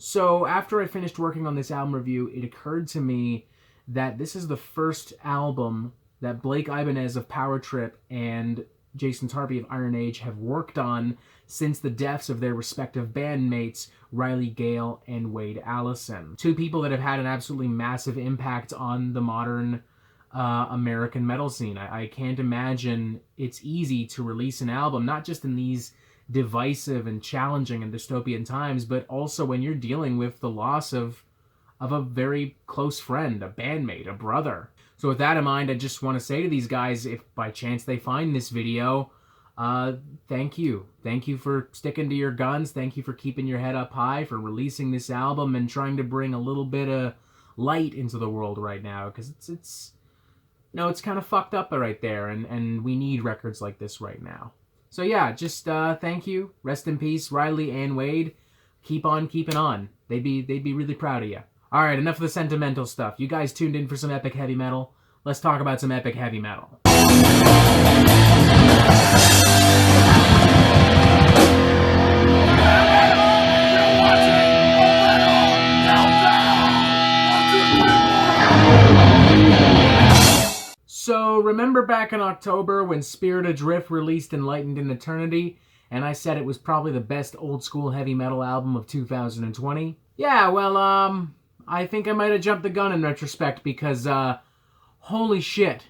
So after I finished working on this album review, it occurred to me that this is the first album that Blake Ibanez of Power Trip and Jason Tarpey of Iron Age have worked on since the deaths of their respective bandmates, Riley Gale and Wade Allison. Two people that have had an absolutely massive impact on the modern American metal scene. I can't imagine it's easy to release an album, not just in these divisive and challenging and dystopian times, but also when you're dealing with the loss of a very close friend, a bandmate, a brother. So with that in mind, I just want to say to these guys, if by chance they find this video, thank you. Thank you for sticking to your guns. Thank you for keeping your head up high, for releasing this album and trying to bring a little bit of light into the world right now, because it's kind of fucked up right there, and we need records like this right now. So yeah, just thank you. Rest in peace, Riley and Wade. Keep on keeping on. They'd be really proud of you. Alright, enough of the sentimental stuff. You guys tuned in for some epic heavy metal. Let's talk about some epic heavy metal. So, remember back in October when Spirit Adrift released Enlightened in Eternity, and I said it was probably the best old school heavy metal album of 2020? Yeah, well, I think I might have jumped the gun in retrospect because, holy shit,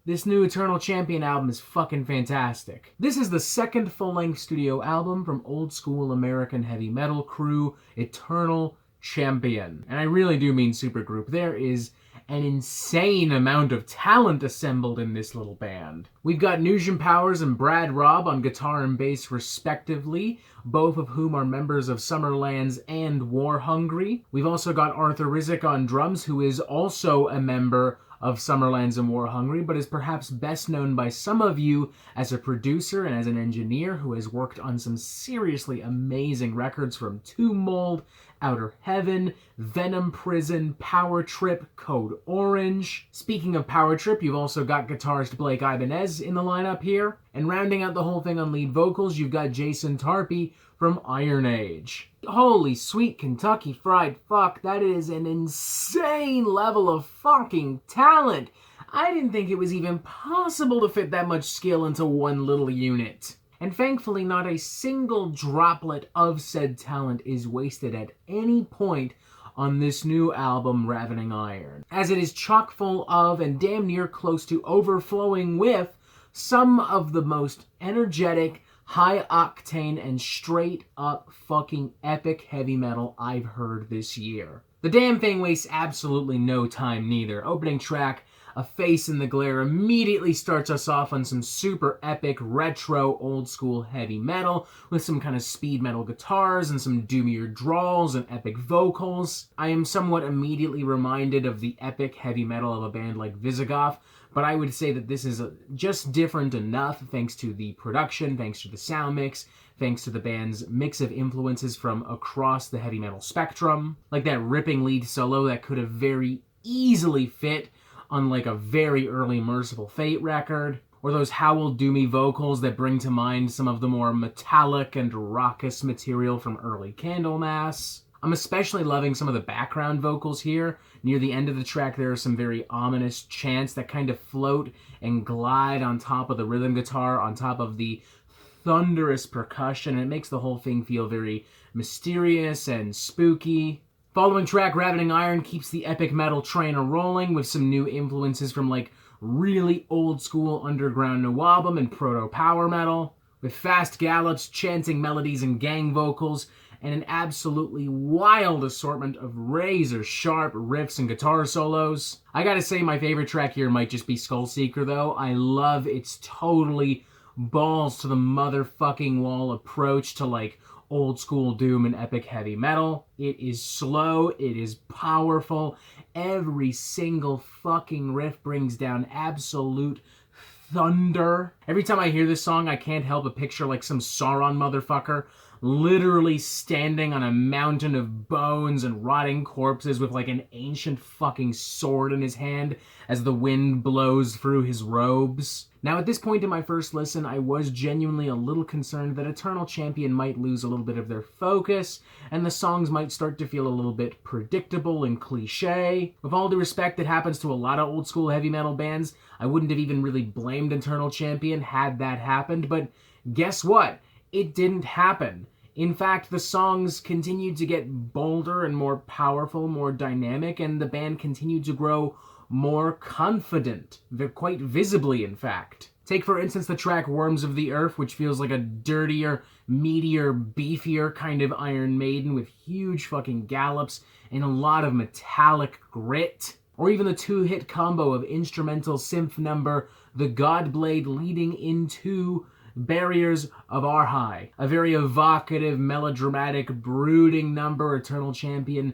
this new Eternal Champion album is fucking fantastic. This is the second full-length studio album from old school American heavy metal crew Eternal Champion. And I really do mean supergroup. There is an insane amount of talent assembled in this little band. We've got Nugent Powers and Brad Robb on guitar and bass respectively, both of whom are members of Sumerlands and War Hungry. We've also got Arthur Rizk on drums, who is also a member of Sumerlands and War Hungry, but is perhaps best known by some of you as a producer and as an engineer who has worked on some seriously amazing records from Tomb Mold, Outer Heaven, Venom Prison, Power Trip, Code Orange. Speaking of Power Trip, you've also got guitarist Blake Ibanez in the lineup here. And rounding out the whole thing on lead vocals, you've got Jason Tarpey from Iron Age. Holy sweet Kentucky Fried Fuck, that is an insane level of fucking talent. I didn't think it was even possible to fit that much skill into one little unit. And thankfully, not a single droplet of said talent is wasted at any point on this new album, Ravening Iron, as it is chock full of and damn near close to overflowing with some of the most energetic, high-octane, and straight-up fucking epic heavy metal I've heard this year. The damn thing wastes absolutely no time neither. Opening track, A Face in the Glare, immediately starts us off on some super epic, retro, old-school heavy metal, with some kind of speed metal guitars and some doomier drawls and epic vocals. I am somewhat immediately reminded of the epic heavy metal of a band like Visigoth, but I would say that this is just different enough thanks to the production, thanks to the sound mix, thanks to the band's mix of influences from across the heavy metal spectrum. Like that ripping lead solo that could have very easily fit on like a very early Merciful Fate record, or those howl doomy vocals that bring to mind some of the more metallic and raucous material from early Candlemass. I'm especially loving some of the background vocals here. Near the end of the track, there are some very ominous chants that kind of float and glide on top of the rhythm guitar, on top of the thunderous percussion, and it makes the whole thing feel very mysterious and spooky. Following track, Ravening Iron, keeps the epic metal train a-rolling with some new influences from like really old school underground Nawabum and proto-power metal, with fast gallops, chanting melodies and gang vocals, and an absolutely wild assortment of razor-sharp riffs and guitar solos. I gotta say my favorite track here might just be Skullseeker though. I love its totally balls to the motherfucking wall approach to like old school doom and epic heavy metal. It is slow, it is powerful, every single fucking riff brings down absolute thunder. Every time I hear this song, I can't help but picture like some Sauron motherfucker literally standing on a mountain of bones and rotting corpses with like an ancient fucking sword in his hand as the wind blows through his robes. Now, at this point in my first listen, I was genuinely a little concerned that Eternal Champion might lose a little bit of their focus, and the songs might start to feel a little bit predictable and cliche. With all due respect, it happens to a lot of old school heavy metal bands. I wouldn't have even really blamed Eternal Champion had that happened, but guess what? It didn't happen. In fact, the songs continued to get bolder and more powerful, more dynamic, and the band continued to grow more confident. They're quite visibly, in fact. Take, for instance, the track Worms of the Earth, which feels like a dirtier, meatier, beefier kind of Iron Maiden with huge fucking gallops and a lot of metallic grit. Or even the two-hit combo of instrumental synth number The Godblade leading into Barriers of Arhai, a very evocative, melodramatic, brooding number. Eternal Champion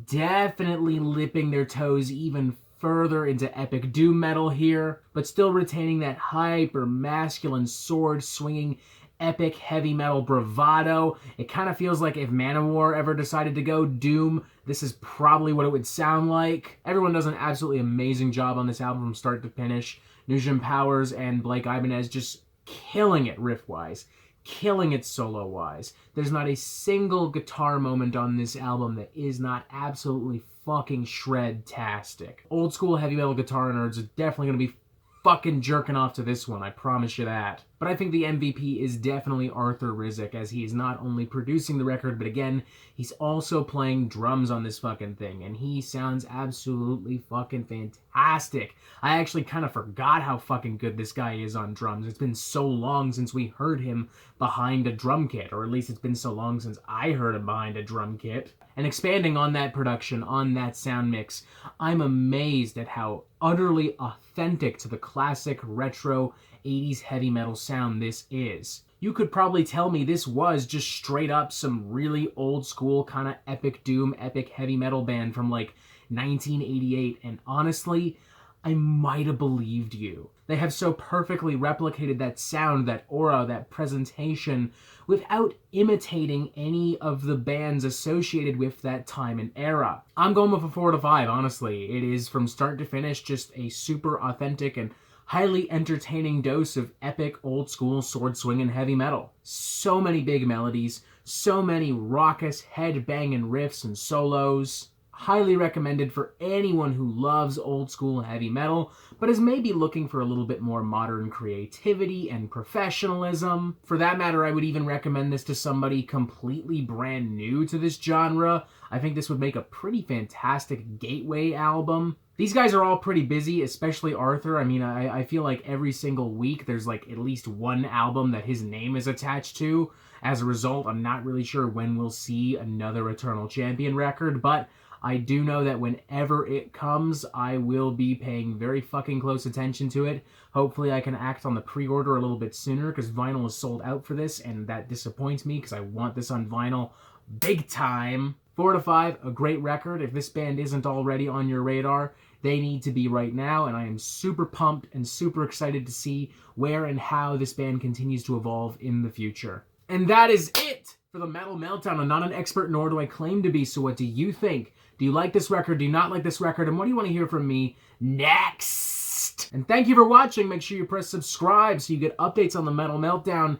definitely lipping their toes even further into epic doom metal here, but still retaining that hyper-masculine, sword-swinging, epic heavy metal bravado. It kind of feels like if Manowar ever decided to go doom, this is probably what it would sound like. Everyone does an absolutely amazing job on this album from start to finish. Nugent Powers and Blake Ibanez just killing it riff-wise, killing it solo-wise. There's not a single guitar moment on this album that is not absolutely fucking shred-tastic. Old school heavy metal guitar nerds are definitely going to be fucking jerking off to this one, I promise you that. But I think the MVP is definitely Arthur Rizk, as he is not only producing the record, but again, he's also playing drums on this fucking thing, and he sounds absolutely fucking fantastic. I actually kind of forgot how fucking good this guy is on drums. It's been so long since we heard him behind a drum kit, or at least it's been so long since I heard him behind a drum kit. And expanding on that production, on that sound mix, I'm amazed at how utterly authentic to the classic retro 80s heavy metal sound this is. You could probably tell me this was just straight up some really old school kind of epic doom, epic heavy metal band from like 1988, and honestly, I might have believed you. They have so perfectly replicated that sound, that aura, that presentation, without imitating any of the bands associated with that time and era. I'm going with a 4 to 5, honestly. It is, from start to finish, just a super authentic and highly entertaining dose of epic old school sword swinging heavy metal. So many big melodies, so many raucous head-banging riffs and solos. Highly recommended for anyone who loves old school heavy metal, but is maybe looking for a little bit more modern creativity and professionalism. For that matter, I would even recommend this to somebody completely brand new to this genre. I think this would make a pretty fantastic gateway album. These guys are all pretty busy, especially Arthur. I mean, I feel like every single week there's like at least one album that his name is attached to. As a result, I'm not really sure when we'll see another Eternal Champion record, but I do know that whenever it comes, I will be paying very fucking close attention to it. Hopefully I can act on the pre-order a little bit sooner, because vinyl is sold out for this, and that disappoints me, because I want this on vinyl big time. 4 to 5, a great record. If this band isn't already on your radar, they need to be right now, and I am super pumped and super excited to see where and how this band continues to evolve in the future. And that is it for the Metal Meltdown. I'm not an expert, nor do I claim to be, so what do you think? Do you like this record? Do you not like this record? And what do you want to hear from me next? And thank you for watching. Make sure you press subscribe so you get updates on the Metal Meltdown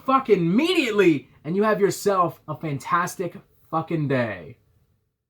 fucking immediately. And you have yourself a fantastic fucking day.